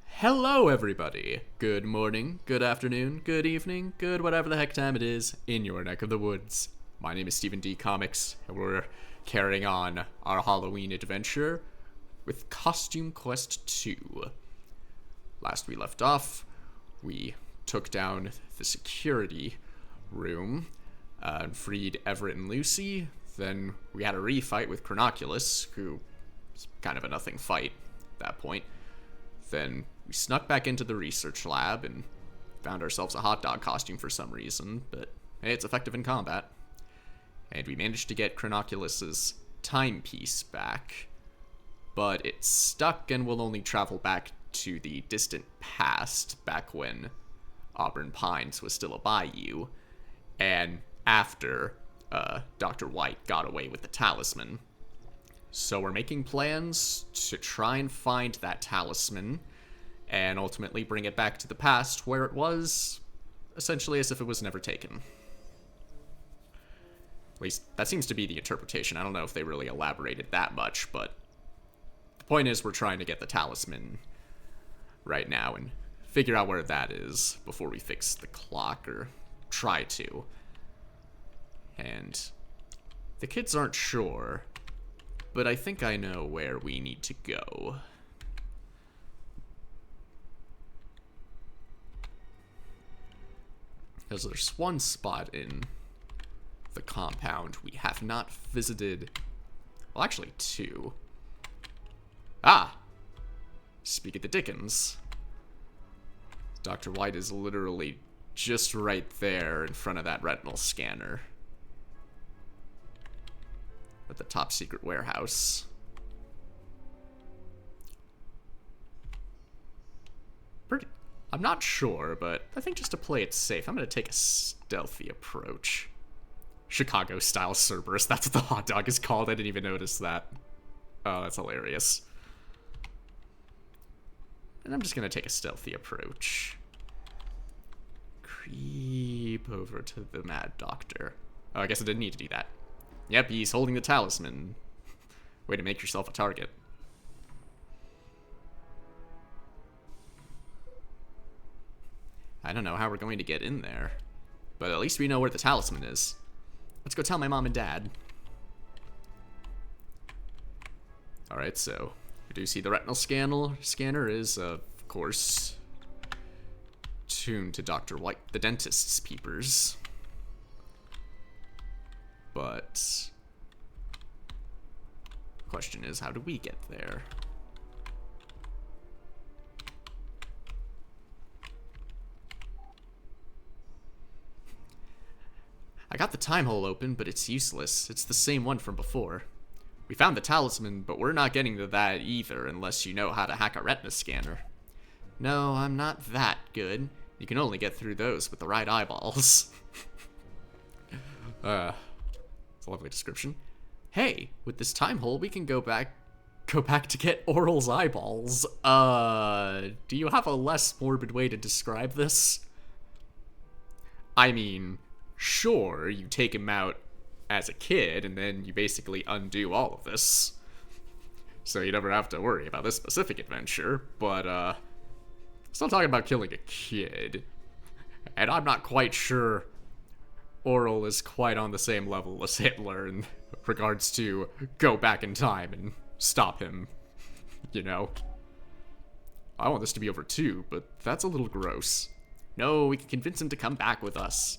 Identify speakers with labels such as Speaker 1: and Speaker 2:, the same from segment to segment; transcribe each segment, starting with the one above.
Speaker 1: Hello, everybody. Good morning, good afternoon, good evening, good whatever the heck time it is in your neck of the woods. My name is Stephen D. Comics, and we're carrying on our Halloween adventure with Costume Quest 2. Last we left off, we took down the security room and freed Everett and Lucy. Then we had a refight with Chronoculus, who was kind of a nothing fight at that point. Then we snuck back into the research lab and found ourselves a hot dog costume for some reason, but hey, it's effective in combat. And we managed to get Chronoculus's timepiece back, but it's stuck and will only travel back to the distant past, back when Auburn Pines was still a bayou, and after Dr. White got away with the talisman. So we're making plans to try and find that talisman and ultimately bring it back to the past where it was, essentially as if it was never taken. At least, that seems to be the interpretation. I don't know if they really elaborated that much, but the point is we're trying to get the talisman right now and figure out where that is before we fix the clock, or try to. And the kids aren't sure, but I think I know where we need to go. Because there's one spot in the compound we have not visited. Well, actually two. Ah! Speak of the Dickens. Dr. White is literally just right there in front of that retinal scanner. At the top secret warehouse. I'm not sure, but I think just to play it safe, I'm going to take a stealthy approach. Chicago-style Cerberus, that's what the hot dog is called. I didn't even notice that. Oh, that's hilarious. And I'm just going to take a stealthy approach. Creep over to the Mad Doctor. Oh, I guess I didn't need to do that. Yep, he's holding the talisman. Way to make yourself a target. I don't know how we're going to get in there, but at least we know where the talisman is. Let's go tell my mom and dad. Alright, so we do see the retinal scanner is, of course, tuned to Dr. White, the dentist's peepers. But the question is, how do we get there? I got the time hole open, but it's useless. It's the same one from before. We found the talisman, but we're not getting to that either unless you know how to hack a retina scanner. No, I'm not that good. You can only get through those with the right eyeballs. It's a lovely description. Hey, with this time hole, we can go back to get Oral's eyeballs. Do you have a less morbid way to describe this? I mean, sure, you take him out as a kid, and then you basically undo all of this. So you never have to worry about this specific adventure, but, still talking about killing a kid. And I'm not quite sure Oral is quite on the same level as Hitler in regards to go back in time and stop him, you know? I want this to be over too, but that's a little gross. No, we can convince him to come back with us.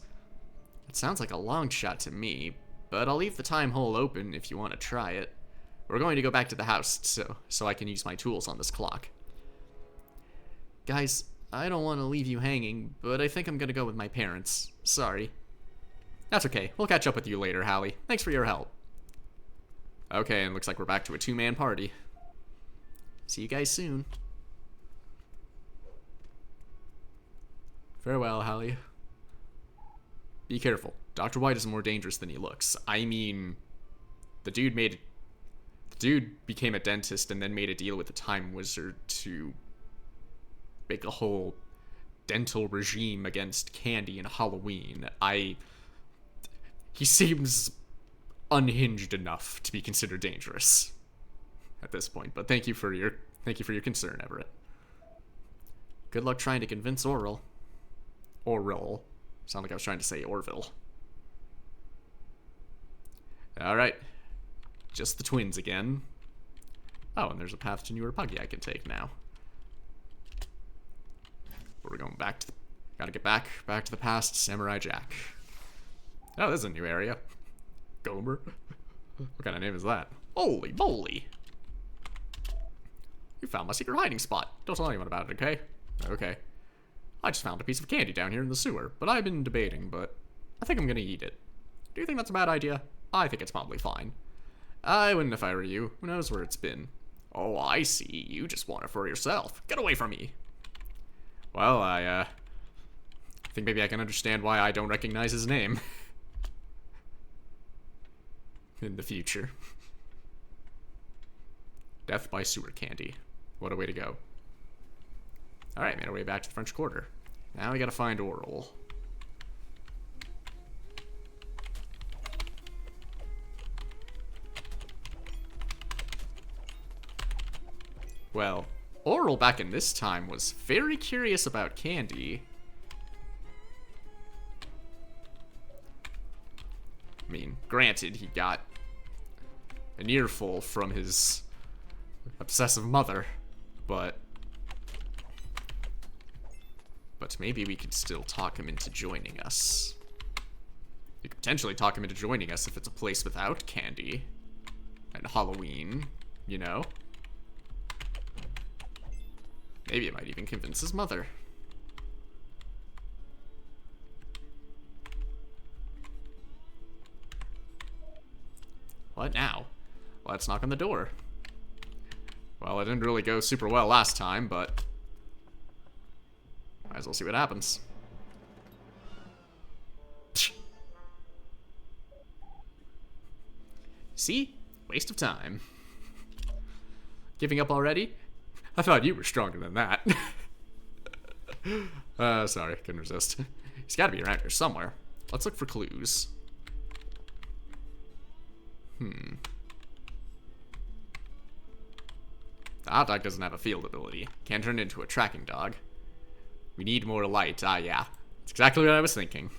Speaker 1: It sounds like a long shot to me, but I'll leave the time hole open if you want to try it. We're going to go back to the house so I can use my tools on this clock. Guys, I don't want to leave you hanging, but I think I'm going to go with my parents. Sorry. That's okay. We'll catch up with you later, Hallie. Thanks for your help. Okay, and looks like we're back to a two-man party. See you guys soon. Farewell, Hallie. Be careful. Dr. White is more dangerous than he looks. I mean, the dude became a dentist and then made a deal with the Time Wizard to make a whole dental regime against candy and Halloween. He seems unhinged enough to be considered dangerous at this point. But thank you for your concern, Everett. Good luck trying to convince Orville. Sound like I was trying to say Orville. Alright. Just the twins again. Oh, and there's a path to Newer Puggy I can take now. We're going back to gotta get back to the past, Samurai Jack. Oh, this is a new area. Gomer. What kind of name is that? Holy moly! You found my secret hiding spot. Don't tell anyone about it, okay? Okay. I just found a piece of candy down here in the sewer, but I've been debating, but I think I'm gonna eat it. Do you think that's a bad idea? I think it's probably fine. I wouldn't if I were you. Who knows where it's been? Oh, I see. You just want it for yourself. Get away from me. Well, I think maybe I can understand why I don't recognize his name. In the future. Death by sewer candy. What a way to go. Alright, made our way back to the French Quarter. Now we gotta find Oral. Well, Oral back in this time was very curious about candy. I mean, granted, he got an earful from his obsessive mother, but maybe we could still talk him into joining us. We could potentially talk him into joining us if it's a place without candy and Halloween, you know? Maybe it might even convince his mother. What now? Let's knock on the door. Well, it didn't really go super well last time, but might as well see what happens. See? Waste of time. Giving up already? I thought you were stronger than that. Sorry, couldn't resist. He's gotta be around here somewhere. Let's look for clues. The hot dog doesn't have a field ability. Can't turn it into a tracking dog. We need more light. Ah, yeah. That's exactly what I was thinking.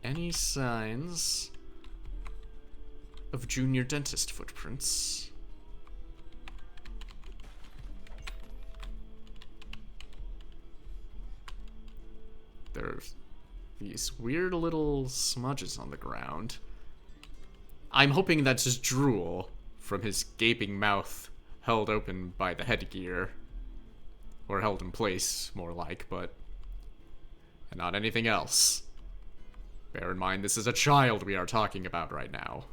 Speaker 1: Any signs of junior dentist footprints? There's these weird little smudges on the ground. I'm hoping that's just drool from his gaping mouth held open by the headgear. Or held in place, more like, but not anything else. Bear in mind, this is a child we are talking about right now.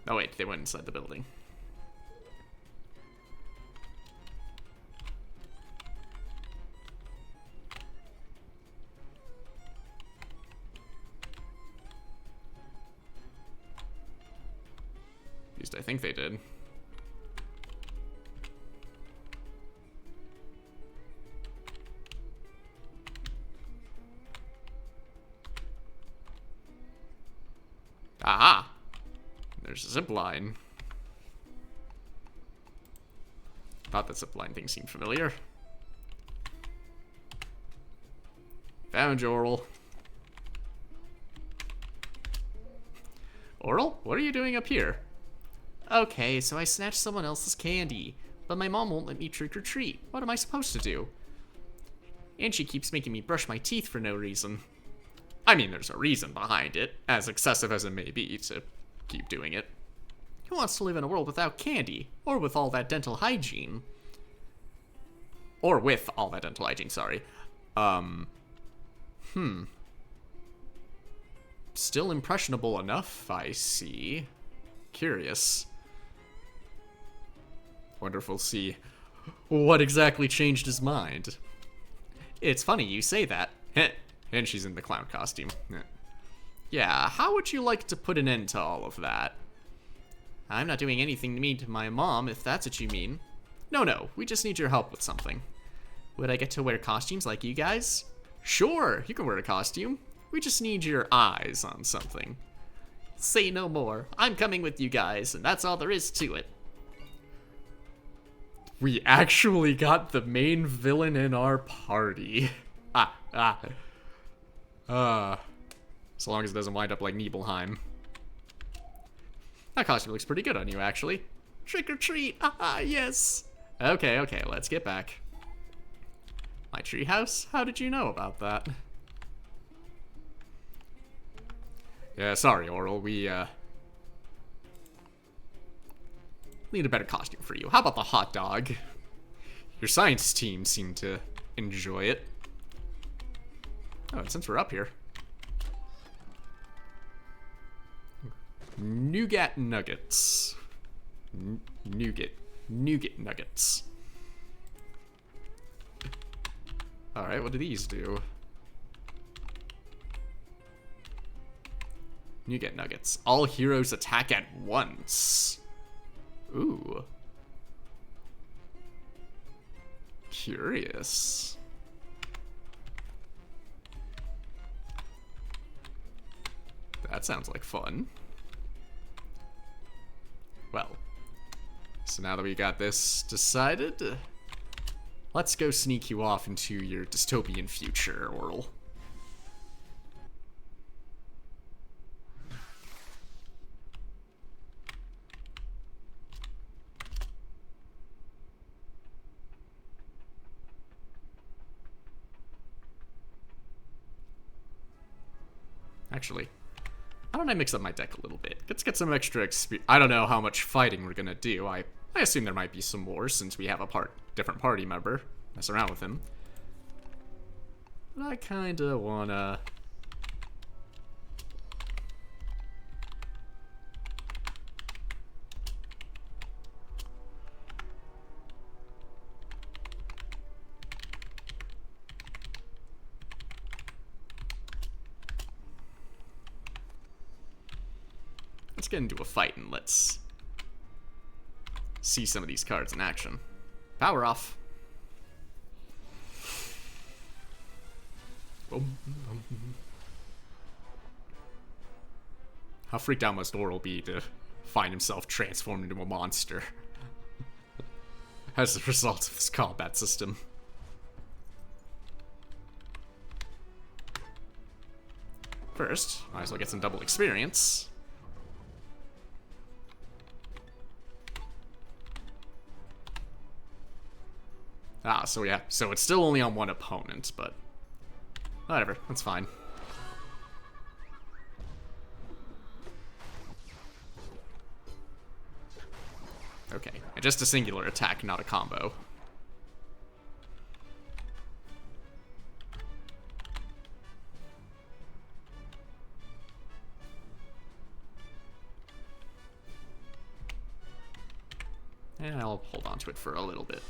Speaker 1: Oh wait, they went inside the building. At least I think they did. Aha! There's a zip line. Thought the zip line thing seemed familiar. Found you, Oral. Oral? What are you doing up here? Okay, so I snatched someone else's candy, but my mom won't let me trick or treat. What am I supposed to do? And she keeps making me brush my teeth for no reason. I mean, there's a reason behind it, as excessive as it may be, to keep doing it. Who wants to live in a world without candy? Or with all that dental hygiene? Or with all that dental hygiene, sorry. Still impressionable enough, I see. Curious. Wonderful to see what exactly changed his mind. It's funny you say that. And she's in the clown costume. Yeah, how would you like to put an end to all of that? I'm not doing anything mean to my mom, if that's what you mean. No, we just need your help with something. Would I get to wear costumes like you guys? Sure, you can wear a costume. We just need your eyes on something. Say no more. I'm coming with you guys, and that's all there is to it. We actually got the main villain in our party. So long as it doesn't wind up like Nibelheim. That costume looks pretty good on you, actually. Trick or treat! Yes! Okay, let's get back. My treehouse? How did you know about that? Yeah, sorry, Oral. We, need a better costume for you. How about the hot dog? Your science team seemed to enjoy it. Oh, and since we're up here. Nougat nuggets. Nougat nuggets. Alright, what do these do? Nougat nuggets. All heroes attack at once. Ooh. Curious. That sounds like fun. Well, so now that we got this decided, let's go sneak you off into your dystopian future, Oral. Actually, why don't I mix up my deck a little bit? Let's get some extra experience. I don't know how much fighting we're gonna do. I assume there might be some more since we have a different party member. Mess around with him. But I kinda wanna... Let's get into a fight and let's see some of these cards in action. Power off. How freaked out must Oral be to find himself transformed into a monster as a result of this combat system? First, might as well get some double experience. So yeah, so it's still only on one opponent, but whatever, that's fine. Okay, and just a singular attack, not a combo. And I'll hold on to it for a little bit.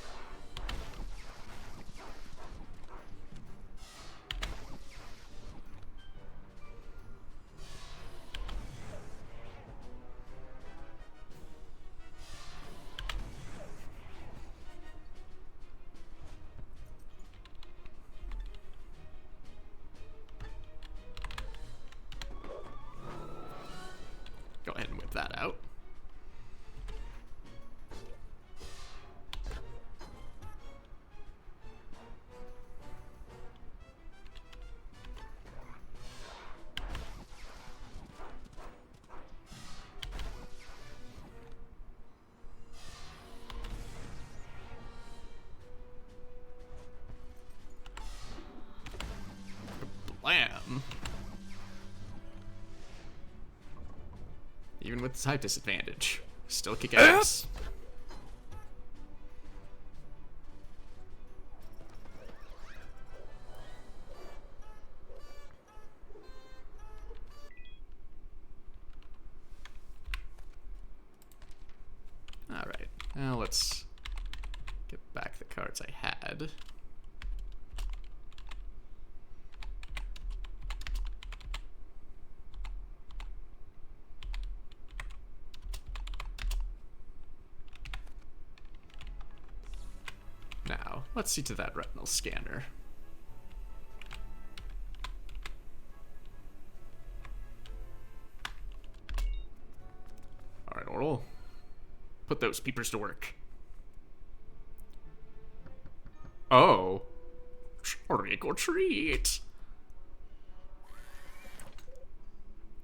Speaker 1: Go ahead and whip that out. with type disadvantage. Still kick ass. Alright, now let's get back the cards I had. Now, let's see to that retinal scanner. Alright, Oral. Put those peepers to work. Oh. Trick or treat.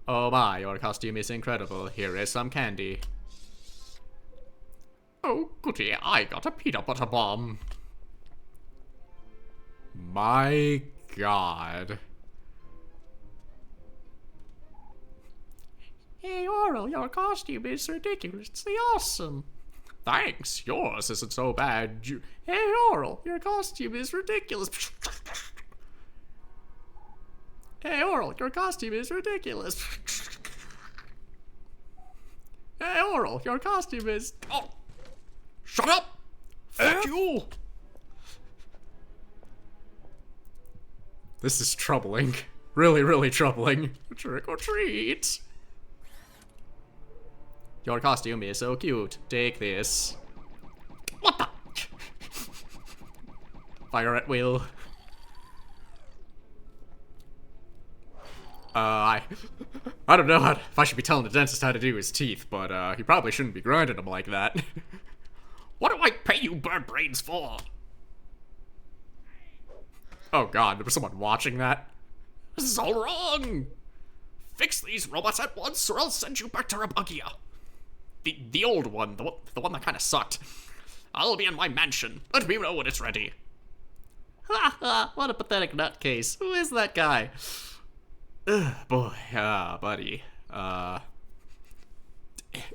Speaker 1: Oh my, your costume is incredible. Here is some candy. Oh goody, I got a peanut butter bomb. My god. Hey Oral, your costume is ridiculously awesome. Thanks, yours isn't so bad. Hey Oral, your costume is ridiculous. Hey Oral, your costume is ridiculous. Hey Oral, your costume is... Oh! Shut up! Fuck you! This is troubling. Really, really troubling. Trick or treat! Your costume is so cute. Take this. What the? Fire at will. I don't know if I should be telling the dentist how to do his teeth, but he probably shouldn't be grinding them like that. What do I pay you bird brains for? Oh god, there was someone watching that. This is all wrong! Fix these robots at once or I'll send you back to Rebugia. The old one, the one that kinda sucked. I'll be in my mansion. Let me know when it's ready. Ha ha, what a pathetic nutcase. Who is that guy? Ugh, boy, buddy. Oh,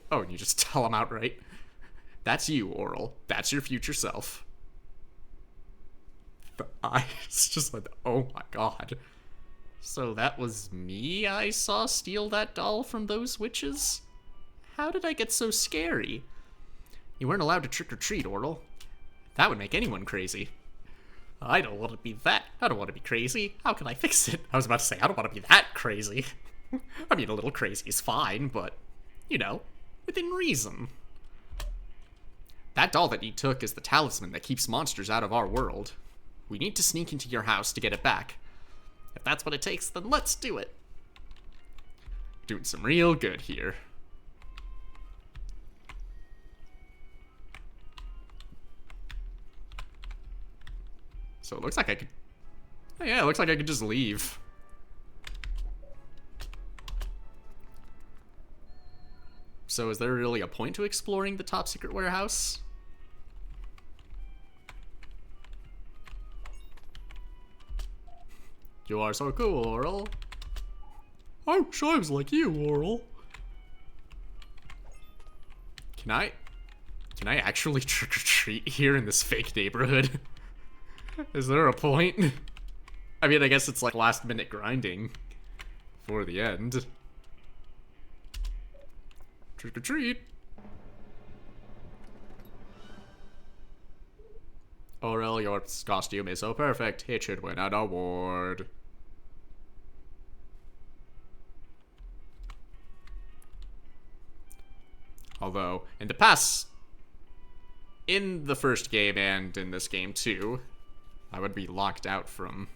Speaker 1: and you just tell him outright. That's you, Oral. That's your future self. The eyes just like, oh my god. So that was me I saw steal that doll from those witches? How did I get so scary? You weren't allowed to trick-or-treat, Oral. That would make anyone crazy. I don't want to be that. I don't want to be crazy. How can I fix it? I was about to say, I don't want to be that crazy. I mean, a little crazy is fine, but, you know, within reason. That doll that you took is the talisman that keeps monsters out of our world. We need to sneak into your house to get it back. If that's what it takes, then let's do it. Doing some real good here. So it looks like I could... Oh yeah, it looks like I could just leave. So is there really a point to exploring the top secret warehouse? You are so cool, Oral. I wish I was like you, Oral. Can I actually trick-or-treat here in this fake neighborhood? Is there a point? I mean, I guess it's like last minute grinding for the end. Trick or treat. Oral, your costume is so perfect, it should win an award. Although, in the past, in the first game and in this game too, I would be locked out from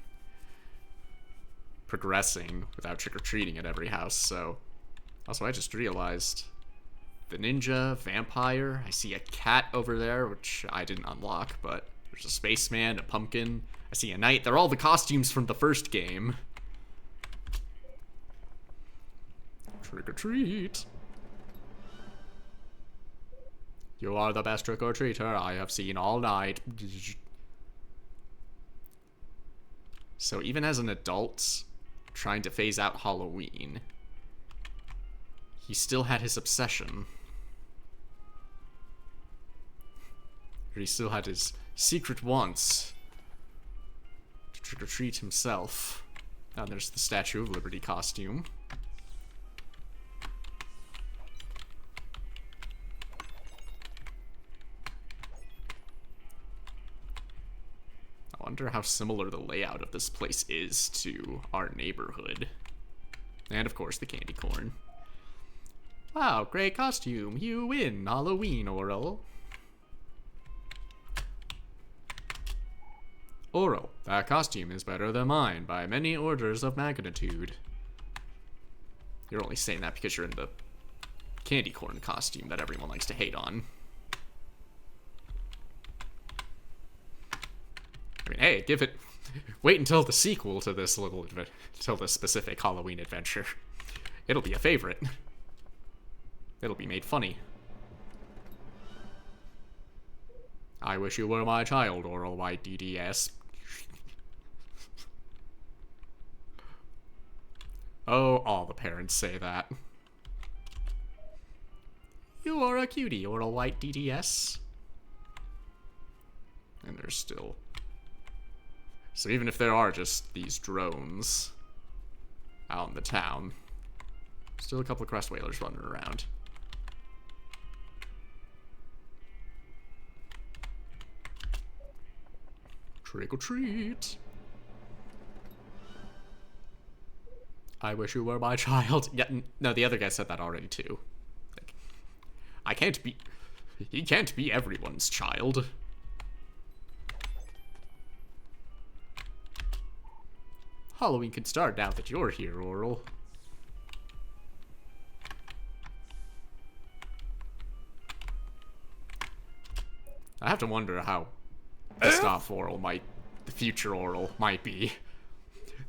Speaker 1: progressing without trick-or-treating at every house, so... Also, I just realized the ninja, vampire, I see a cat over there, which I didn't unlock, but there's a spaceman, a pumpkin, I see a knight. They're all the costumes from the first game. Trick-or-treat. You are the best trick-or-treater I have seen all night. So even as an adult, trying to phase out Halloween, He still had his obsession. Or he still had his secret wants to trick-or-treat himself. Now there's the Statue of Liberty costume. I wonder how similar the layout of this place is to our neighborhood. And of course the candy corn. Wow, great costume. You win Halloween, Oral. Oral, that costume is better than mine by many orders of magnitude. You're only saying that because you're in the candy corn costume that everyone likes to hate on. I mean, hey, give it... Wait until the sequel to this till this specific Halloween adventure. It'll be a favorite. It'll be made funny. I wish you were my child, Oral White DDS. Oh, all the parents say that. You are a cutie, Oral White DDS. And there's still... So even if there are just these drones out in the town, still a couple of crest whalers running around. Trick or treat. I wish you were my child. Yeah, no, the other guy said that already too. Like, I can't be... He can't be everyone's child. Halloween can start now that you're here, Oral. I have to wonder how pissed off Oral might... The future Oral might be.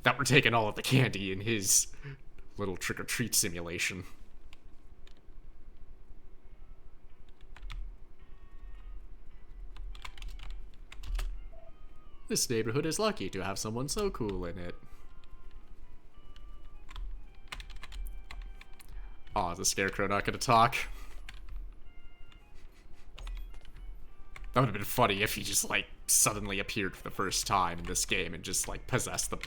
Speaker 1: That we're taking all of the candy in his little trick-or-treat simulation. This neighborhood is lucky to have someone so cool in it. Aw, is the Scarecrow not gonna talk? That would have been funny if he just, like, suddenly appeared for the first time in this game and just, like, possessed the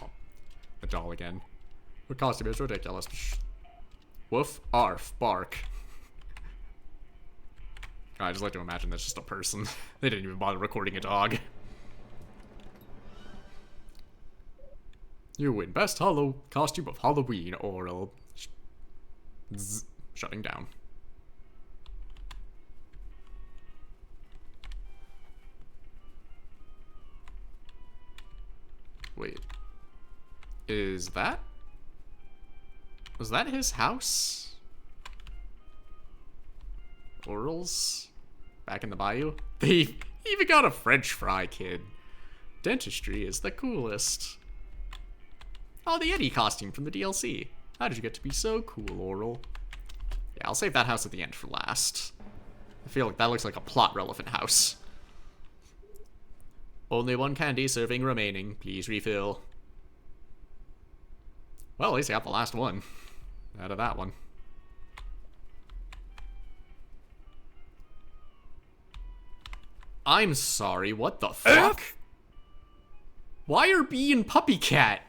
Speaker 1: doll again. Her costume is ridiculous. Woof, arf, bark. I just like to imagine that's just a person. They didn't even bother recording a dog. You win best costume of Halloween, Oral. Shutting down. Wait. Was that his house? Oral's? Back in the bayou? They even got a French fry kid. Dentistry is the coolest. Oh, the Eddie costume from the DLC. How did you get to be so cool, Oral? Yeah, I'll save that house at the end for last. I feel like that looks like a plot-relevant house. Only one candy serving remaining. Please refill. Well, at least I got the last one out of that one. I'm sorry, what the fuck? Why are Bee and Puppy Cat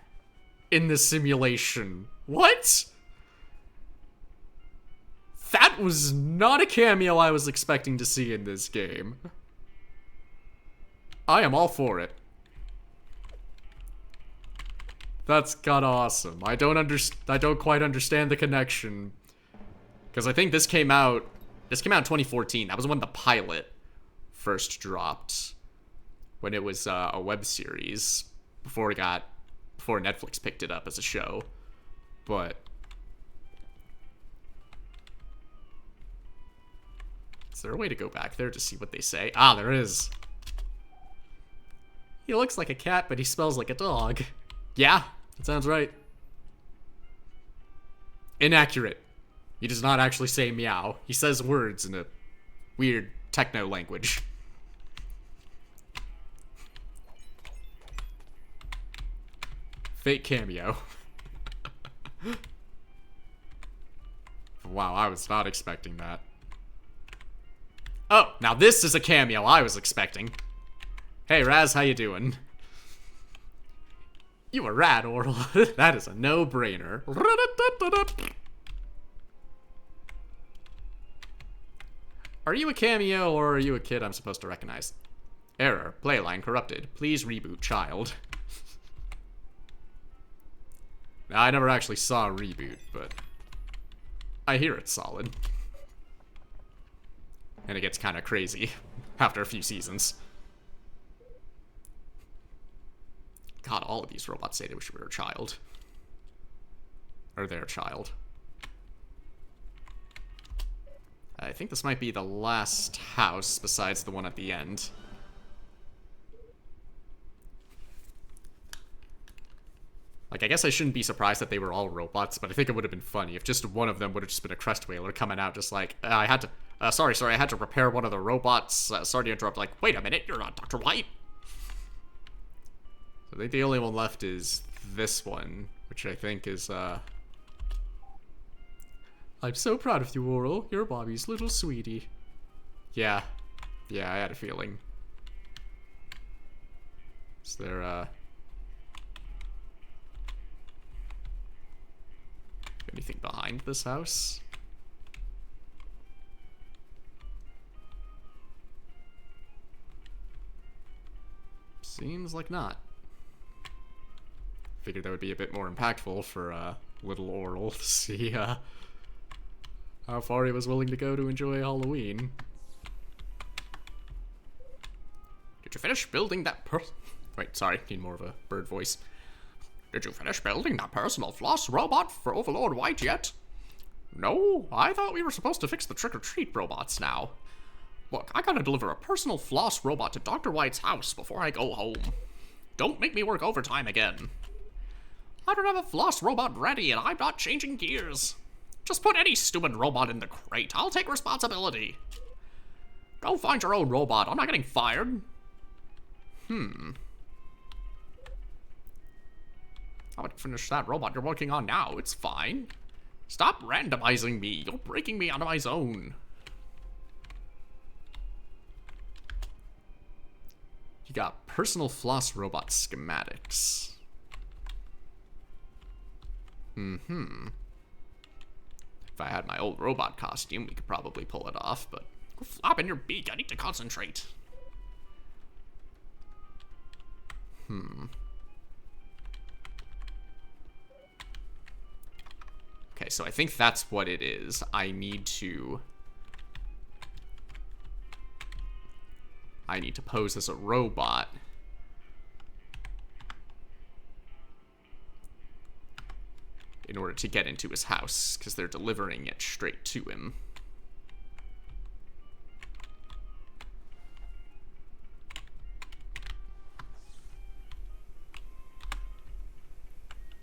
Speaker 1: in this simulation? What? That was not a cameo I was expecting to see in this game. I am all for it. That's god awesome. I don't quite understand the connection. Because I think this came out in 2014. That was when the pilot first dropped. When it was a web series. Before Netflix picked it up as a show. But is there a way to go back there to see what they say? Ah, there is. He looks like a cat, but he smells like a dog. Yeah, that sounds right. Inaccurate. He does not actually say meow. He says words in a weird techno language. Fake cameo. Wow, I was not expecting that. Oh, now this is a cameo I was expecting. Hey, Raz, how you doing? You a rat, Oral. That is a no-brainer. Are you a cameo, or are you a kid I'm supposed to recognize? Error. Playline corrupted. Please reboot, child. Now, I never actually saw a reboot, but I hear it's solid. And it gets kind of crazy after a few seasons. God, all of these robots say they wish we were a child. Or their child. I think this might be the last house besides the one at the end. Like, I guess I shouldn't be surprised that they were all robots, but I think it would have been funny if just one of them would have just been a crest whaler coming out just like, I had to, sorry, I had to repair one of the robots. Sorry to interrupt, like, wait a minute, you're not Dr. White. So I think the only one left is this one, which I think is, I'm so proud of you, Oral. You're Bobby's little sweetie. Yeah, I had a feeling. Is there, anything behind this house? Seems like not. Figured that would be a bit more impactful for little Oral to see how far he was willing to go to enjoy Halloween. Did you finish building that Wait, sorry, need more of a bird voice. Did you finish building that personal floss robot for Overlord White yet? No, I thought we were supposed to fix the trick-or-treat robots now. Look, I gotta deliver a personal floss robot to Dr. White's house before I go home. Don't make me work overtime again. I don't have a floss robot ready and I'm not changing gears. Just put any stupid robot in the crate. I'll take responsibility. Go find your own robot. I'm not getting fired. I would finish that robot you're working on now. It's fine. Stop randomizing me. You're breaking me out of my zone. You got personal floss robot schematics. If I had my old robot costume, we could probably pull it off, but go flop in your beak. I need to concentrate. Okay, so I think that's what it is. I need to pose as a robot. In order to get into his house, because they're delivering it straight to him.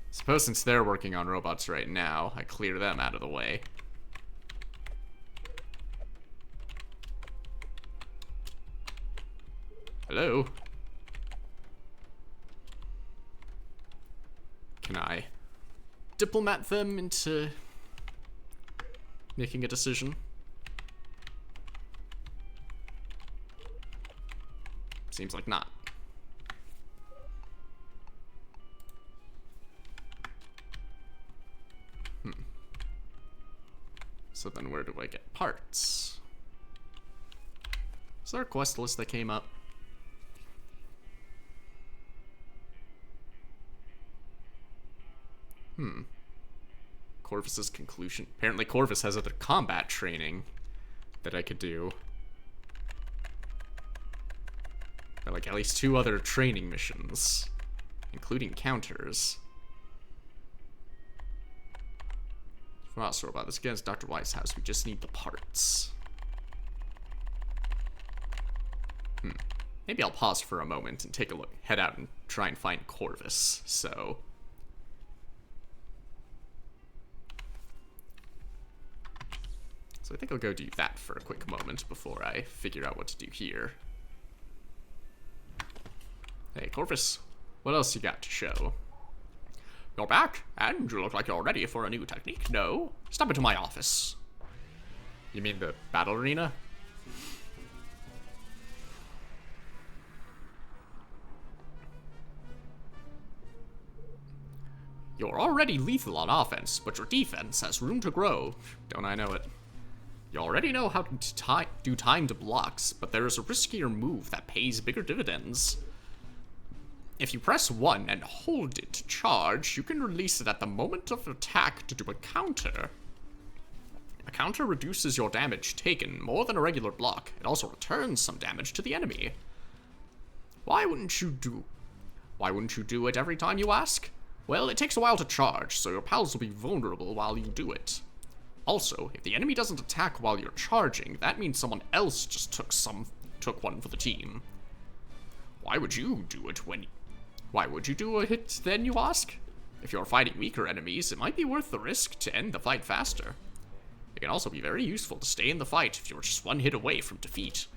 Speaker 1: Suppose since they're working on robots right now, I clear them out of the way. Hello? Can I diplomat them into making a decision? Seems like not. So then where do I get parts? Is there a quest list that came up? Corvus's conclusion. Apparently Corvus has other combat training that I could do. There are like at least 2 other training missions, including counters. Floss robot. This against Dr. White's house. We just need the parts. Maybe I'll pause for a moment and take a look, head out and try and find Corvus. So I think I'll go do that for a quick moment before I figure out what to do here. Hey, Corvus, what else you got to show? You're back, and you look like you're ready for a new technique. No? Step into my office. You mean the battle arena? You're already lethal on offense, but your defense has room to grow. Don't I know it? You already know how to do timed blocks, but there is a riskier move that pays bigger dividends. If you press 1 and hold it to charge, you can release it at the moment of attack to do a counter. A counter reduces your damage taken more than a regular block. It also returns some damage to the enemy. Why wouldn't you do it every time, you ask? Well, it takes a while to charge, so your pals will be vulnerable while you do it. Also, if the enemy doesn't attack while you're charging, that means someone else just took one for the team. Why would you do it then, you ask? If you're fighting weaker enemies, it might be worth the risk to end the fight faster. It can also be very useful to stay in the fight if you're just one hit away from defeat.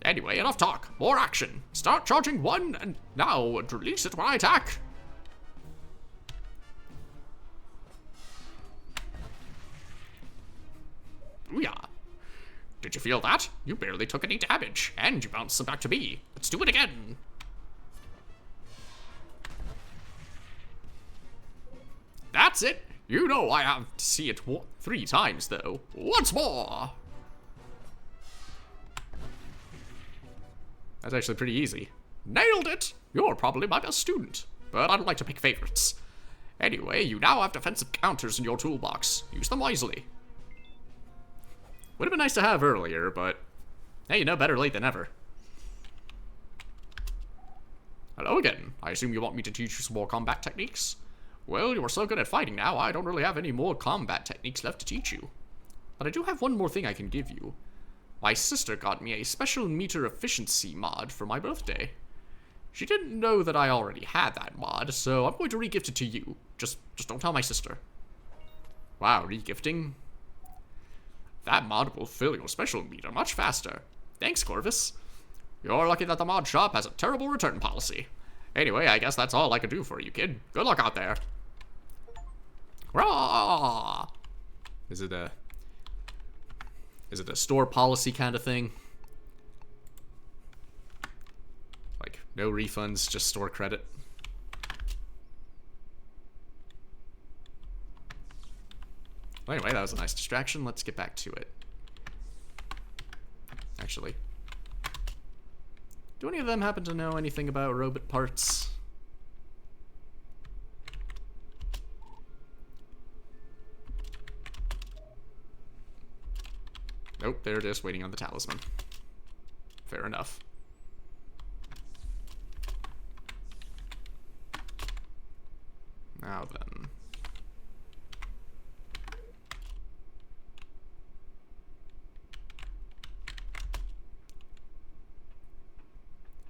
Speaker 1: Anyway, enough talk. More action. Start charging 1 and now and release it when I attack. Booyah. Did you feel that? You barely took any damage, and you bounced them back to me. Let's do it again. That's it. You know I have to see it 3 times, though. Once more. That's actually pretty easy. Nailed it. You're probably my best student, but I don't like to pick favorites. Anyway, you now have defensive counters in your toolbox. Use them wisely. Would have been nice to have earlier, but hey, better late than never. Hello again. I assume you want me to teach you some more combat techniques? Well, you are so good at fighting now, I don't really have any more combat techniques left to teach you. But I do have one more thing I can give you. My sister got me a special meter efficiency mod for my birthday. She didn't know that I already had that mod, so I'm going to re-gift it to you. Just don't tell my sister. Wow, re-gifting? That mod will fill your special meter much faster. Thanks, Corvus. You're lucky that the mod shop has a terrible return policy. Anyway, I guess that's all I can do for you, kid. Good luck out there. Rah! Is it a store policy kind of thing? Like, no refunds, just store credit? Well, anyway, that was a nice distraction. Let's get back to it. Actually, do any of them happen to know anything about robot parts? Nope, there it is, waiting on the talisman. Fair enough. Now then.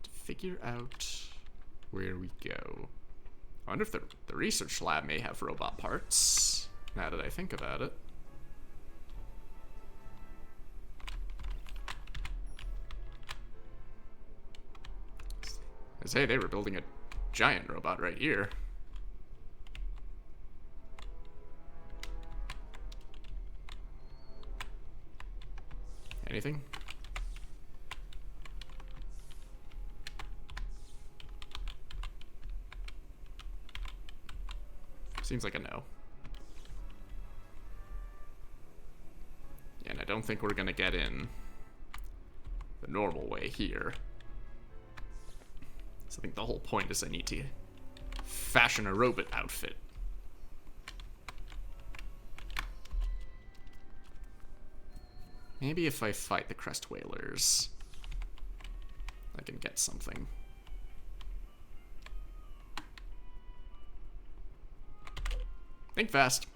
Speaker 1: To figure out where we go. I wonder if the research lab may have robot parts, now that I think about it. Hey, they were building a giant robot right here. Anything? Seems like a no. And I don't think we're gonna get in the normal way here. So I think the whole point is I need to fashion a robot outfit. Maybe if I fight the Crest Whalers, I can get something. Think fast.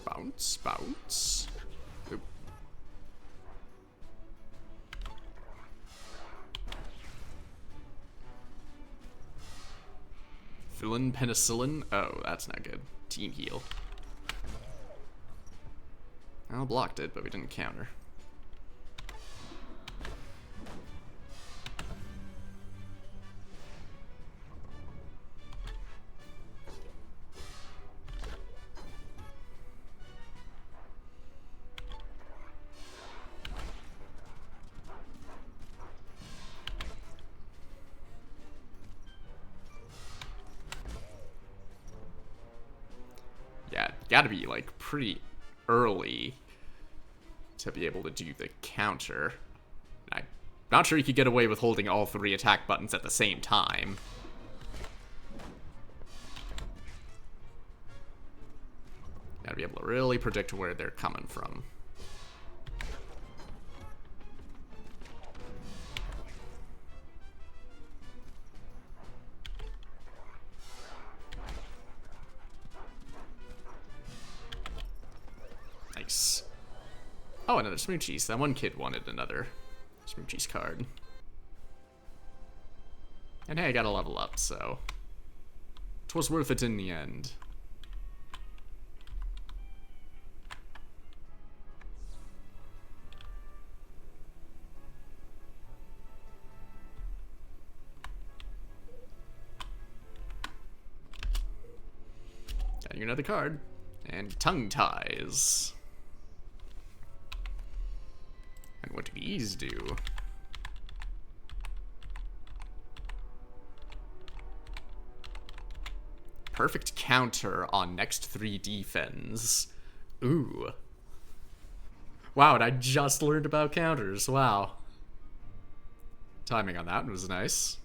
Speaker 1: Bounce, bounce. Oop. Villain penicillin. Oh, that's not good. Team heal. Well, blocked it, but we didn't counter. Yeah, gotta be like pretty early to be able to do the counter. I'm not sure you could get away with holding all 3 attack buttons at the same time. Gotta be able to really predict where they're coming from. Nice. Oh, another Smoochies. That one kid wanted another Smoochies card. And hey, I got a level up, so 'twas worth it in the end. Got you another card. And tongue ties. And what do these do? Perfect counter on next 3 defense. Ooh. Wow, and I just learned about counters. Wow. Timing on that was nice.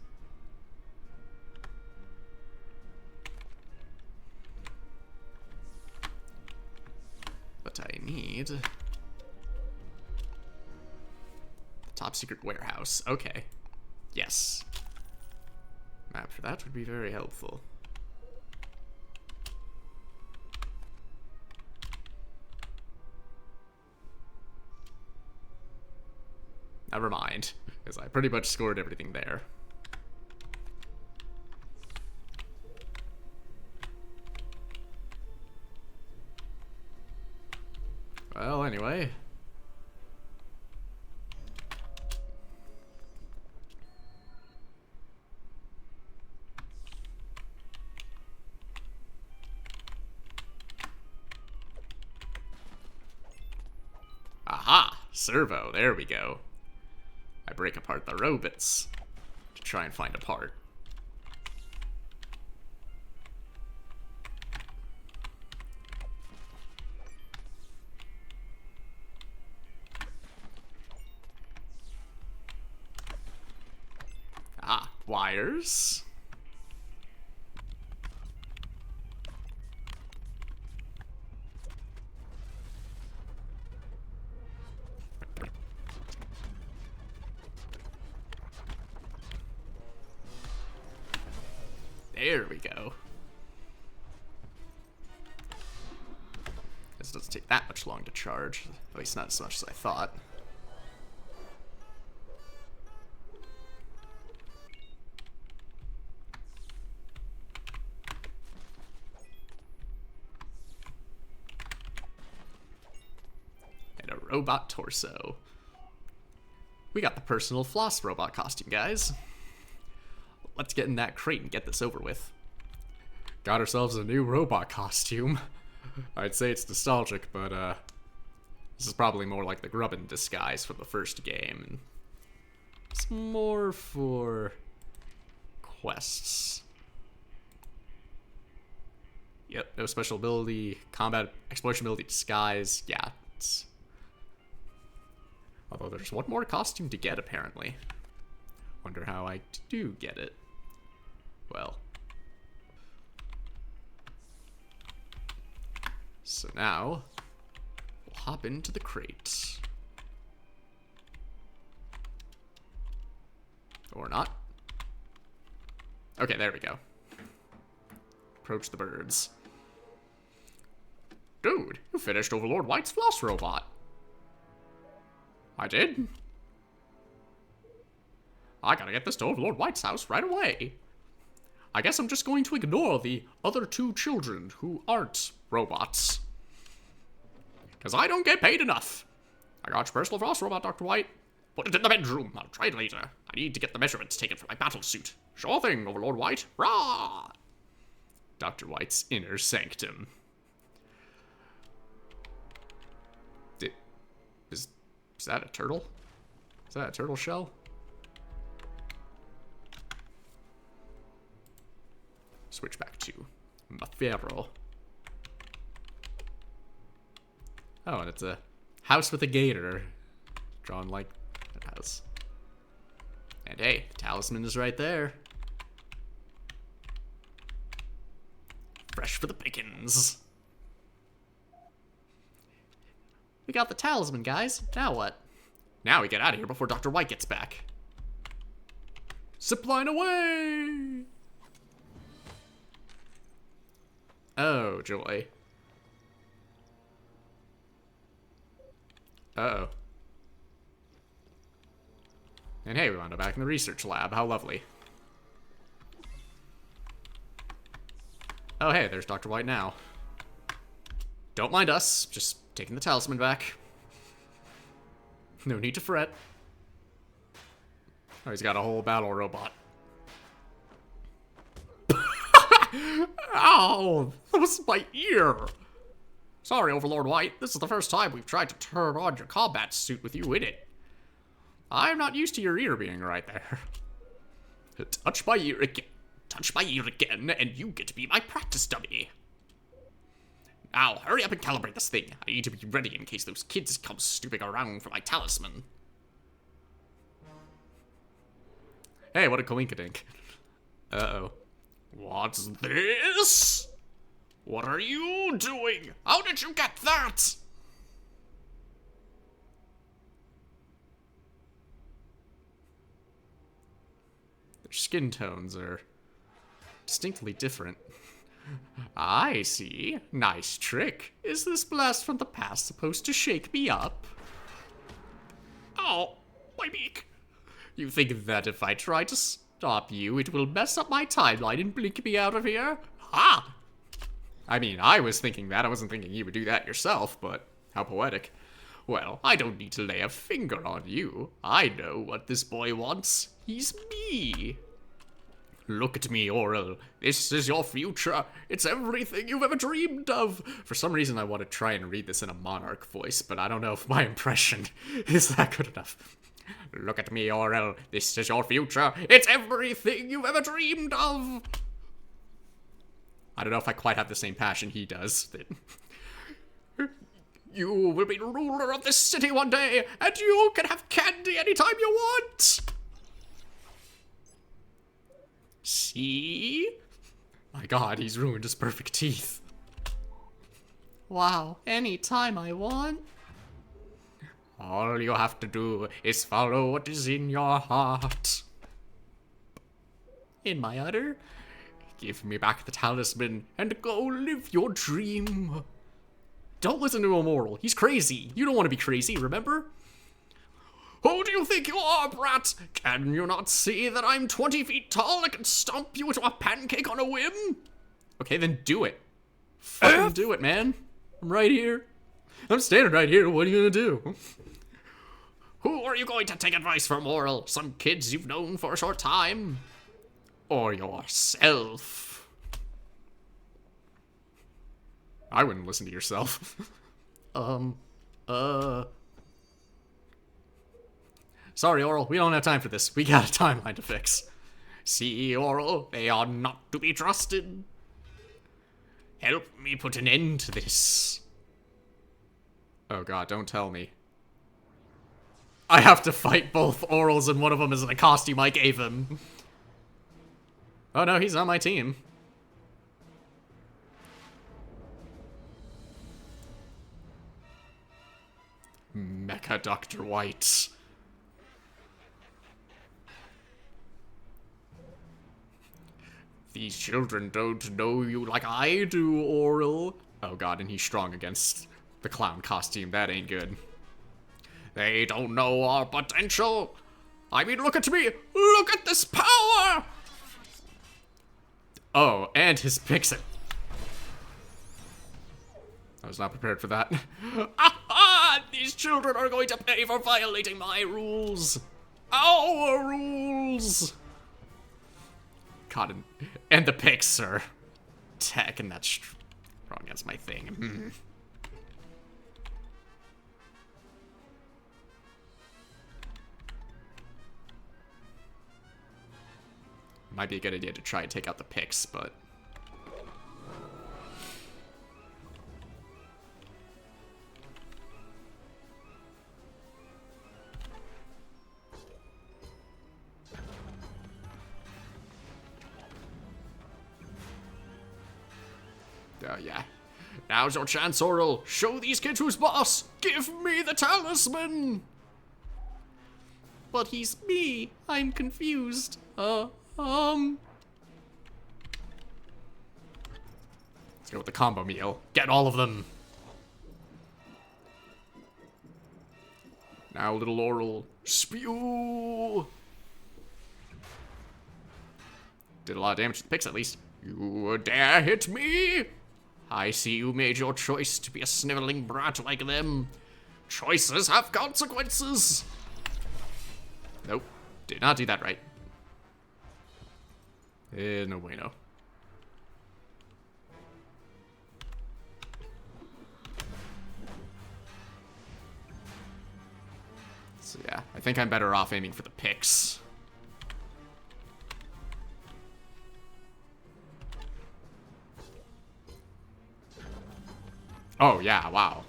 Speaker 1: But I need the top secret warehouse. Okay. Yes. Map for that would be very helpful. Never mind, because I pretty much scored everything there. Well, anyway. Aha! Servo, there we go. I break apart the robots to try and find a part. Ah, wires. There we go. This doesn't take that much long to charge. At least not as much as I thought. And a robot torso. We got the personal floss robot costume, guys. Let's get in that crate and get this over with. Got ourselves a new robot costume. I'd say it's nostalgic, but this is probably more like the Grubbin disguise from the first game. And it's more for quests. Yep, no special ability, combat, exploration ability, disguise. Yeah, it's... Although there's one more costume to get, apparently. Wonder how I do get it. Well. So now, we'll hop into the crate. Or not. Okay, there we go. Approach the birds. Dude, you finished Overlord White's floss robot. I did? I gotta get this to Overlord White's house right away. I guess I'm just going to ignore the other two children who aren't robots. Because I don't get paid enough. I got your personal frost robot, Dr. White. Put it in the bedroom. I'll try it later. I need to get the measurements taken for my battle suit. Sure thing, Overlord White. Rah! Dr. White's inner sanctum. Is that a turtle? Is that a turtle shell? Switch back to Mafero. Oh, and it's a house with a gator. Drawn like that house. And hey, the talisman is right there. Fresh for the pickings. We got the talisman, guys. Now what? Now we get out of here before Dr. White gets back. Zipline away! Oh, joy. Uh-oh. And hey, we wound up back in the research lab. How lovely. Oh, hey, there's Dr. White now. Don't mind us. Just taking the talisman back. No need to fret. Oh, he's got a whole battle robot. Ow! That was my ear! Sorry, Overlord White. This is the first time we've tried to turn on your combat suit with you in it. I'm not used to your ear being right there. Touch my ear again. Touch my ear again, and you get to be my practice dummy. Now, hurry up and calibrate this thing. I need to be ready in case those kids come snooping around for my talisman. Hey, what a coinkadink. Uh-oh. What's this? What are you doing? How did you get that? Their skin tones are distinctly different. I see. Nice trick. Is this blast from the past supposed to shake me up? Oh, my beak. You think that if I try to stop you, it will mess up my timeline and blink me out of here? Ha! I mean, I was thinking that. I wasn't thinking you would do that yourself, but how poetic. Well, I don't need to lay a finger on you. I know what this boy wants. He's me. Look at me, Oral. This is your future. It's everything you've ever dreamed of. For some reason, I want to try and read this in a monarch voice, but I don't know if my impression is that good enough. Look at me, Oral. This is your future. It's everything you've ever dreamed of. I don't know if I quite have the same passion he does. You will be ruler of this city one day, and you can have candy anytime you want. See? My god, he's ruined his perfect teeth. Wow, anytime I want. All you have to do is follow what is in your heart. In my udder? Give me back the talisman and go live your dream. Don't listen to him, Oral. He's crazy. You don't want to be crazy, remember? Who do you think you are, brat? Can you not see that I'm 20 feet tall and can stomp you into a pancake on a whim? Okay, then do it. Fucking do it, man. I'm right here. I'm standing right here. What are you gonna do? Who are you going to take advice from, Oral? Some kids you've known for a short time? Or yourself? I wouldn't listen to yourself. Sorry, Oral, we don't have time for this. We got a timeline to fix. See, Oral, they are not to be trusted. Help me put an end to this. Oh god, don't tell me. I have to fight both Orals and one of them is in a costume I gave him. Oh no, he's on my team. Mecha Dr. White. These children don't know you like I do, Oral. Oh god, and he's strong against the clown costume. That ain't good. They don't know our potential. I mean, look at me. Look at this power. Oh, and his picks it. I was not prepared for that. These children are going to pay for violating my rules. Our rules. God, and the picks, sir. Tech, and that's wrong against my thing. Might be a good idea to try and take out the picks, but... Oh, yeah. Now's your chance, Oral. Show these kids who's boss. Give me the talisman. But he's me. I'm confused. Let's go with the combo meal. Get all of them. Now, little Oral. Spew. Did a lot of damage to the picks, at least. You dare hit me? I see you made your choice to be a sniveling brat like them. Choices have consequences. Nope. Did not do that right. No bueno. So yeah, I think I'm better off aiming for the picks. Oh, yeah, wow.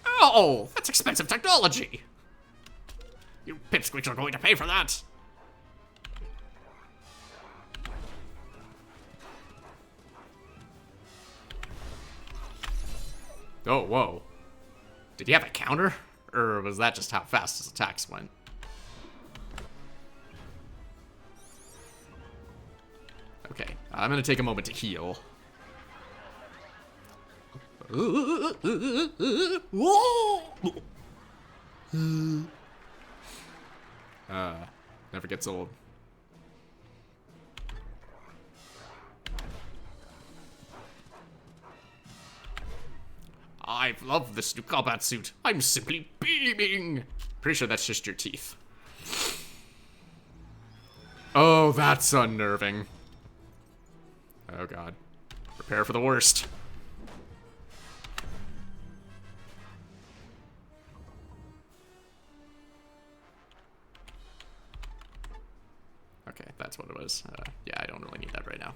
Speaker 1: Oh, that's expensive technology. You pipsqueaks are going to pay for that. Oh, whoa. Did he have a counter? Or was that just how fast his attacks went? Okay, I'm gonna take a moment to heal. Never gets old. I love this new combat suit. I'm simply beaming. Pretty sure that's just your teeth. Oh, that's unnerving. Oh god. Prepare for the worst. Okay, that's what it was. Yeah, I don't really need that right now.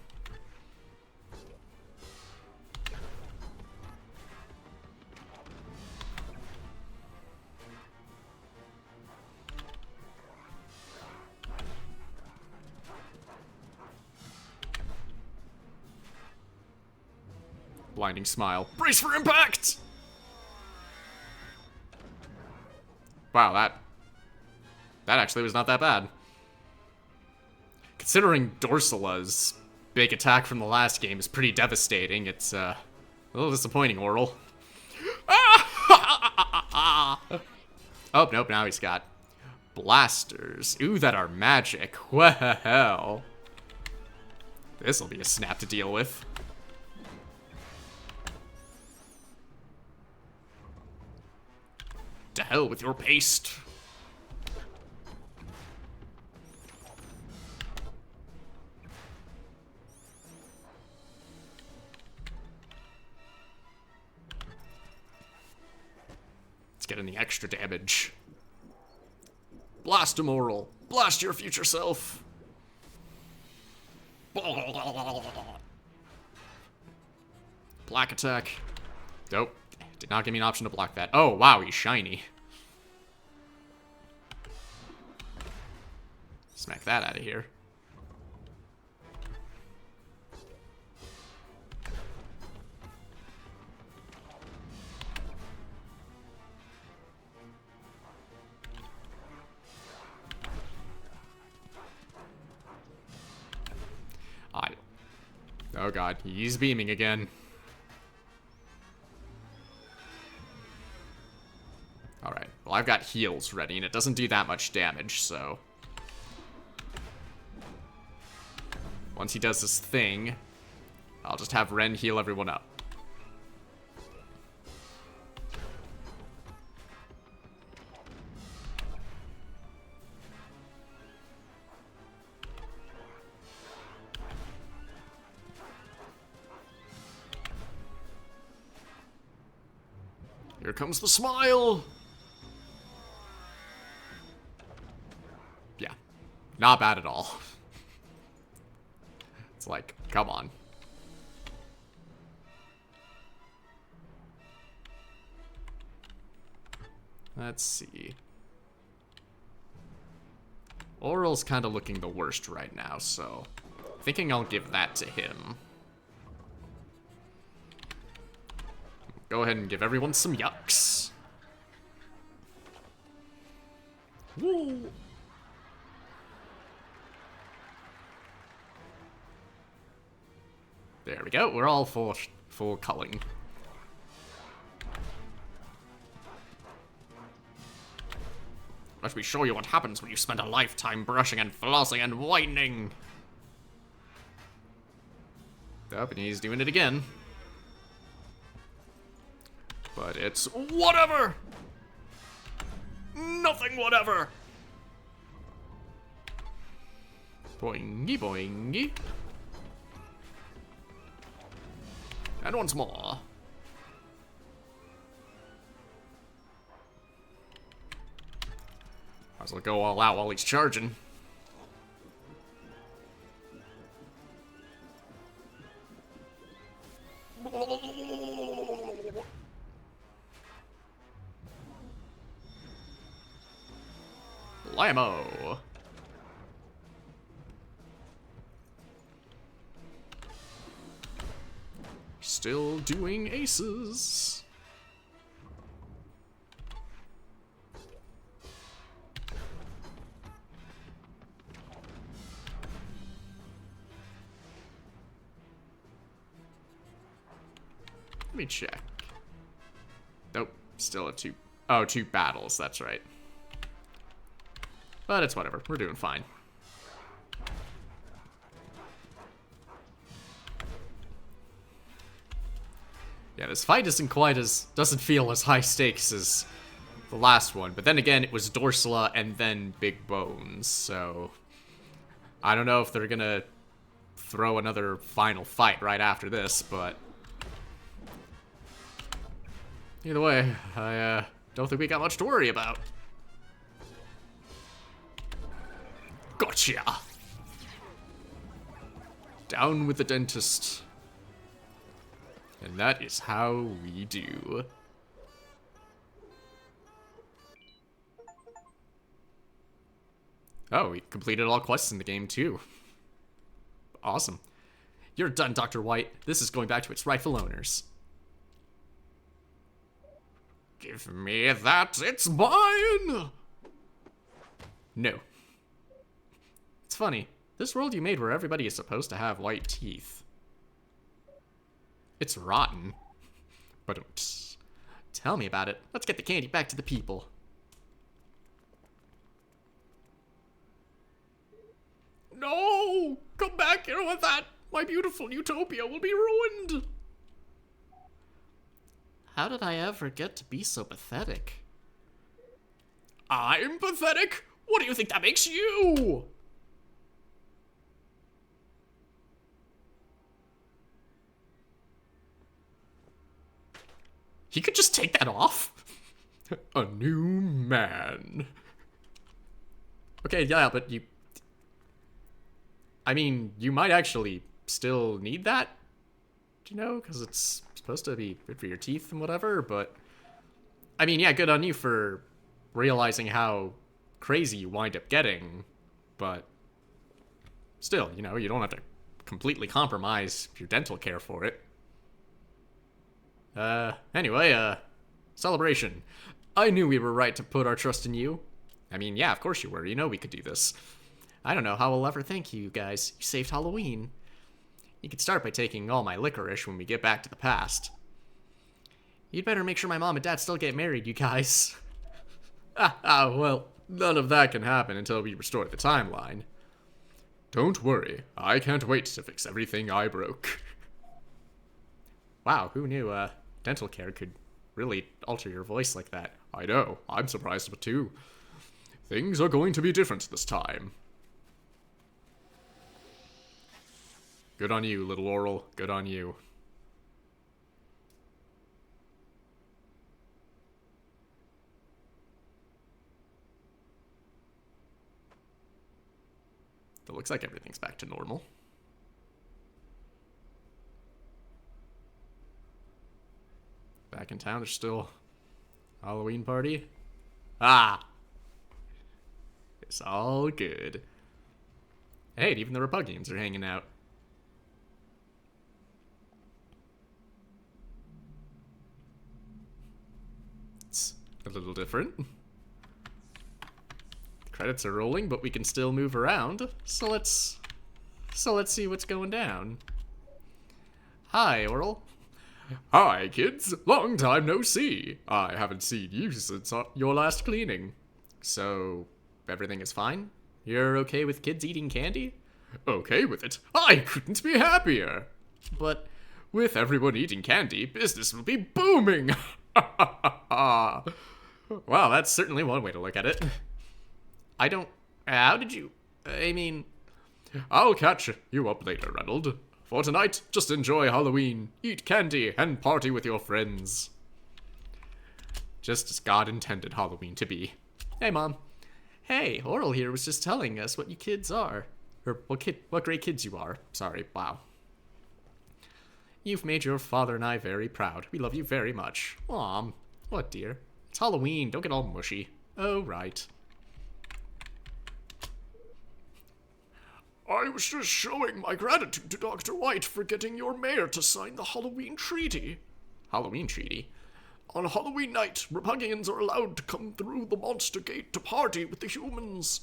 Speaker 1: Blinding smile. Brace for impact! Wow, that actually was not that bad. Considering Dorsala's big attack from the last game is pretty devastating, it's a little disappointing, Oral. Oh, nope, now he's got blasters. Ooh, that are magic. Well, this'll be a snap to deal with. To hell with your paste. Let's get in the extra damage. Blast him, Oral. Blast your future self. Black attack. Nope. Did not give me an option to block that. Oh, wow, he's shiny. Smack that out of here. Oh god, he's beaming again. Alright, well I've got heals ready, and it doesn't do that much damage, so... Once he does this thing, I'll just have Ren heal everyone up. Here comes the smile! Yeah, not bad at all. It's like, come on. Let's see. Oral's kind of looking the worst right now, so thinking I'll give that to him. Go ahead and give everyone some yucks. Woo! There we go. We're all full culling. Let me show you what happens when you spend a lifetime brushing and flossing and whitening. Oh, and he's doing it again. But it's whatever! Nothing whatever! Boingy boingy. And once more. Might as well go all out while he's charging. Blammo. Still doing aces. Let me check. Nope, still a two. Oh, two battles, that's right. But it's whatever, we're doing fine. Yeah, this fight isn't quite as, doesn't feel as high stakes as the last one. But then again, it was Dorsala and then Big Bones, so I don't know if they're gonna throw another final fight right after this, but either way, I don't think we got much to worry about. Gotcha! Down with the dentist. And that is how we do. Oh, we completed all quests in the game too. Awesome. You're done, Dr. White. This is going back to its rightful owners. Give me that, it's mine! No. It's funny, this world you made where everybody is supposed to have white teeth. It's rotten. But tell me about it. Let's get the candy back to the people. No! Come back here with that! My beautiful utopia will be ruined! How did I ever get to be so pathetic? I'm pathetic? What do you think that makes you? He could just take that off? A new man. Okay, yeah, but you... I mean, you might actually still need that, you know, because it's supposed to be good for your teeth and whatever, but... I mean, yeah, good on you for realizing how crazy you wind up getting, but... Still, you know, you don't have to completely compromise your dental care for it. Anyway, celebration. I knew we were right to put our trust in you. I mean, yeah, of course you were. You know we could do this. I don't know how we'll ever thank you guys. You saved Halloween. You could start by taking all my licorice when we get back to the past. You'd better make sure my mom and dad still get married, you guys. Well, none of that can happen until we restore the timeline. Don't worry, I can't wait to fix everything I broke. Wow, who knew dental care could really alter your voice like that? I know, I'm surprised but too. Things are going to be different this time. Good on you, little Oral. Good on you. It looks like everything's back to normal. Back in town, there's still Halloween party. Ah! It's all good. Hey, even the Repugians are hanging out. It's a little different. The credits are rolling, but we can still move around. So let's see what's going down. Hi, Oral. Hi, kids. Long time no see. I haven't seen you since your last cleaning. So, everything is fine? You're okay with kids eating candy? Okay with it. I couldn't be happier. But with everyone eating candy, business will be booming. Wow, that's certainly one way to look at it. I don't... How did you... I mean... I'll catch you up later, Reynolds. For tonight, just enjoy Halloween, eat candy, and party with your friends. Just as God intended Halloween to be. Hey, Mom. Hey, Oral here was just telling us what you kids are. Or what great kids you are. Sorry, wow. You've made your father and I very proud. We love you very much. Aw, what dear? It's Halloween, don't get all mushy. Oh, right. I was just showing my gratitude to Dr. White for getting your mayor to sign the Halloween Treaty. Halloween Treaty? On Halloween night, Repugians are allowed to come through the monster gate to party with the humans.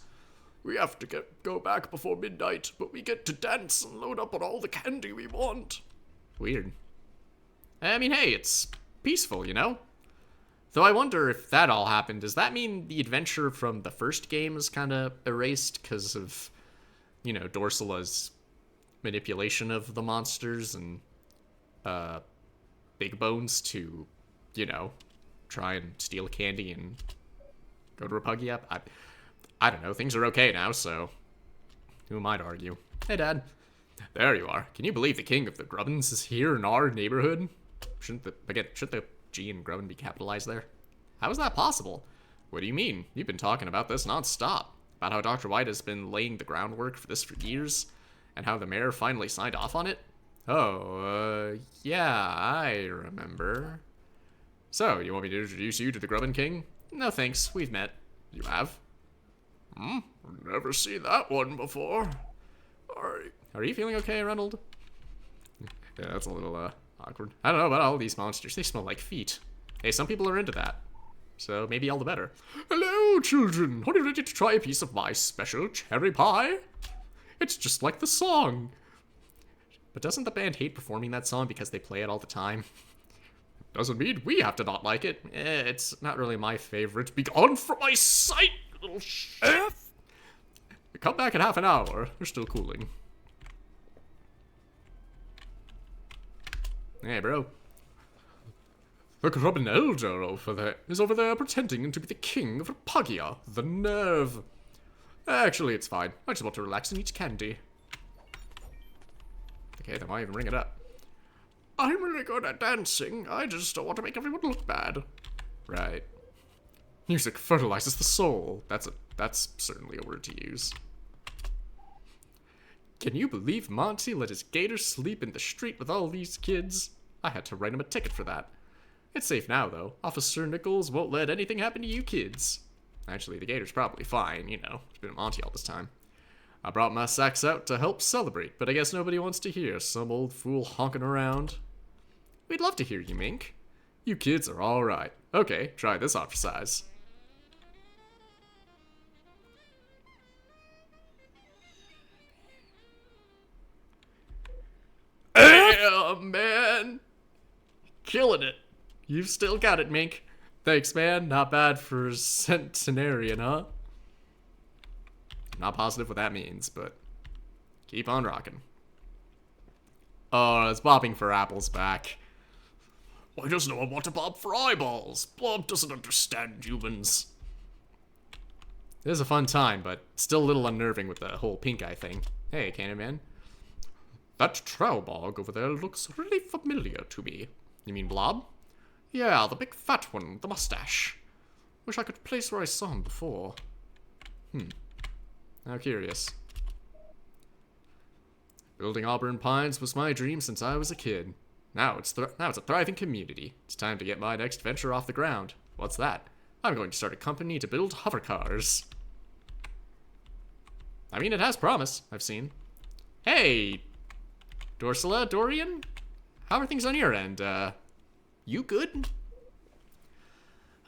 Speaker 1: We have to go back before midnight, but we get to dance and load up on all the candy we want. Weird. I mean, hey, it's peaceful, you know? Though I wonder if that all happened, does that mean the adventure from the first game is kind of erased because of... you know, Dorsala's manipulation of the monsters and Big Bones to, you know, try and steal candy and go to Repugia. I don't know. Things are okay now, so who am I to argue? Hey, Dad. There you are. Can you believe the king of the Grubbins is here in our neighborhood? Shouldn't the G in Grubbin be capitalized there? How is that possible? What do you mean? You've been talking about this non-stop. About how Dr. White has been laying the groundwork for this for years, and how the mayor finally signed off on it? Oh, yeah, I remember. So, you want me to introduce you to the Grubbin King? No thanks, we've met. You have? Never seen that one before. Are you feeling okay, Ronald? Yeah, that's a little, awkward. I don't know about all these monsters, they smell like feet. Hey, some people are into that. So maybe all the better. Hello, children. Are you ready to try a piece of my special cherry pie? It's just like the song. But doesn't the band hate performing that song because they play it all the time? Doesn't mean we have to not like it. It's not really my favorite. Be gone from my sight, little shit. Come back in half an hour. They're still cooling. Hey, bro. The Grubbin Elder is over there pretending to be the king of Repugia. The nerve. Actually, it's fine. I just want to relax and eat candy. Okay, then why even bring it up? I'm really good at dancing. I just don't want to make everyone look bad. Right. Music fertilizes the soul. That's certainly a word to use. Can you believe Monty let his gator sleep in the street with all these kids? I had to write him a ticket for that. It's safe now, though. Officer Nichols won't let anything happen to you kids. Actually, the gator's probably fine, you know. It's been a Monty all this time. I brought my sax out to help celebrate, but I guess nobody wants to hear some old fool honking around. We'd love to hear you, Mink. You kids are alright. Okay, try this on for size. Damn, man! Killing it. You've still got it, Mink. Thanks, man. Not bad for a centenarian, huh? Not positive what that means, but Keep on rocking. Oh, it's bobbing for apples back. Why does no one want to bob for eyeballs? Blob doesn't understand humans. It is a fun time, but still a little unnerving with the whole pink eye thing. Hey, Candyman. That trowbog over there looks really familiar to me. You mean Blob? Yeah, the big fat one with the mustache. Wish I could place where I saw him before. How curious. Building Auburn Pines was my dream since I was a kid. Now it's a thriving community. It's time to get my next venture off the ground. What's that? I'm going to start a company to build hover cars. I mean, it has promise, I've seen. Hey, Dorsala, Dorian? How are things on your end? You good?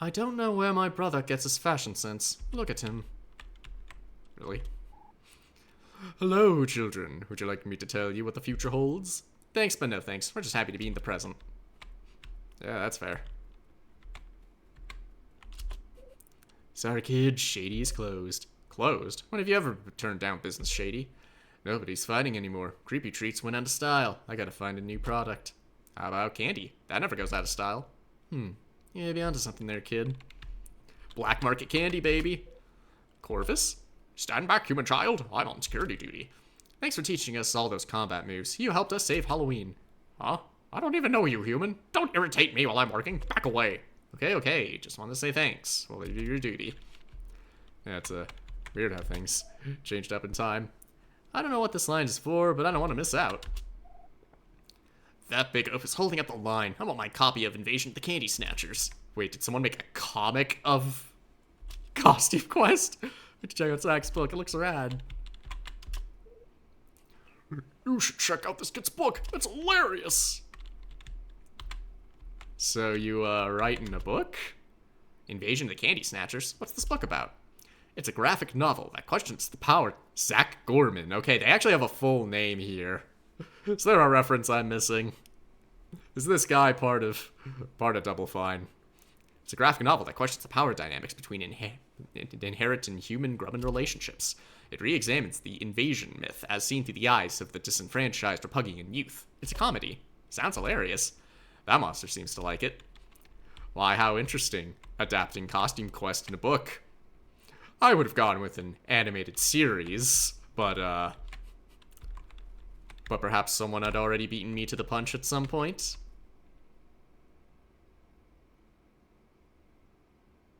Speaker 1: I don't know where my brother gets his fashion sense. Look at him. Really? Hello, children. Would you like me to tell you what the future holds? Thanks, but no thanks. We're just happy to be in the present. Yeah, that's fair. Sorry, kid. Shady is closed. Closed? When have you ever turned down business, Shady? Nobody's fighting anymore. Creepy treats went out of style. I gotta find a new product. How about candy? That never goes out of style. Yeah, be onto something there, kid. Black market candy, baby. Corvus? Stand back, human child. I'm on security duty. Thanks for teaching us all those combat moves. You helped us save Halloween. Huh? I don't even know you, human. Don't irritate me while I'm working. Back away. Okay. Just wanted to say thanks. Well, you do your duty. Yeah, it's weird how things changed up in time. I don't know what this line is for, but I don't want to miss out. That big oaf is holding up the line. I want my copy of Invasion of the Candy Snatchers. Wait, did someone make a comic of Costume Quest? Check out Zach's book. It looks rad. You should check out this kid's book. It's hilarious. So you writing a book? Invasion of the Candy Snatchers? What's this book about? It's a graphic novel that questions the power. Zach Gorman. Okay, they actually have a full name here. Is there a reference I'm missing? Is this guy part of Double Fine? It's a graphic novel that questions the power dynamics between inherent and human Grumman relationships. It re-examines the invasion myth as seen through the eyes of the disenfranchised Repugnant youth. It's a comedy. Sounds hilarious. That monster seems to like it. Why, how interesting. Adapting Costume Quest in a book. I would have gone with an animated series, but perhaps someone had already beaten me to the punch at some point.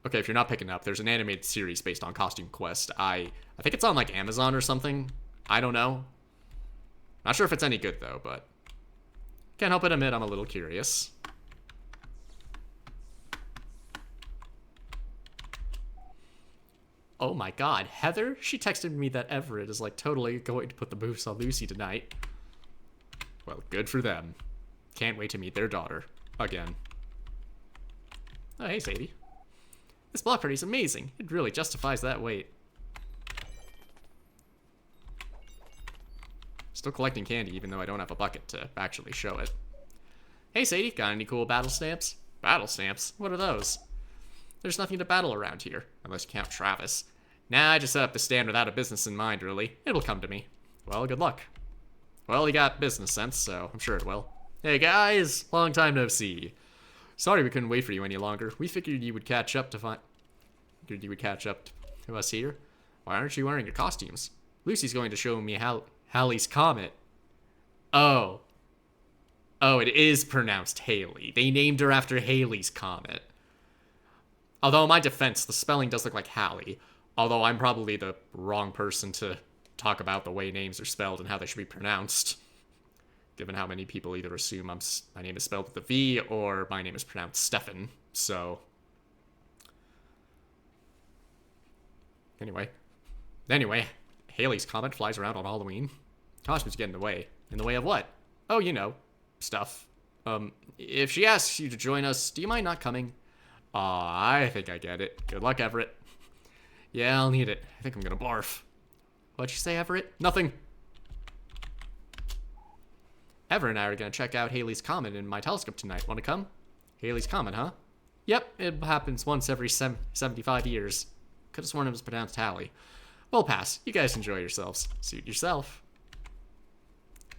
Speaker 1: Okay, if you're not picking up, there's an animated series based on Costume Quest. I think it's on, like, Amazon or something. I don't know. Not sure if it's any good, though, but can't help but admit I'm a little curious. Oh my god, Heather? She texted me that Everett is, like, totally going to put the moves on Lucy tonight. Well, good for them. Can't wait to meet their daughter. Again. Oh, hey, Sadie. This block party is amazing. It really justifies that wait. Still collecting candy, even though I don't have a bucket to actually show it. Hey, Sadie, got any cool battle stamps? Battle stamps? What are those? There's nothing to battle around here, unless you count Travis. Nah, I just set up the stand without a business in mind, really. It'll come to me. Well, good luck. Well, you got business sense, so I'm sure it will. Hey, guys! Long time no see. Sorry we couldn't wait for you any longer. We figured you would catch up to us here. Why aren't you wearing your costumes? Lucy's going to show me Halley's Comet. Oh. Oh, it is pronounced Haley. They named her after Halley's Comet. Although, in my defense, the spelling does look like Hallie. Although I'm probably the wrong person to talk about the way names are spelled and how they should be pronounced. Given how many people either assume my name is spelled with a V or my name is pronounced Stefan. So, Anyway, Haley's Comet flies around on Halloween. Costumes get in the way. In the way of what? Oh, you know, stuff. If she asks you to join us, do you mind not coming? I think I get it. Good luck, Everett. Yeah, I'll need it. I think I'm gonna barf. What'd you say, Everett? Nothing. Everett and I are gonna check out Haley's Comet in my telescope tonight. Wanna come? Haley's Comet, huh? Yep, it happens once every 75 years. Could've sworn it was pronounced Hallie. We'll pass. You guys enjoy yourselves. Suit yourself.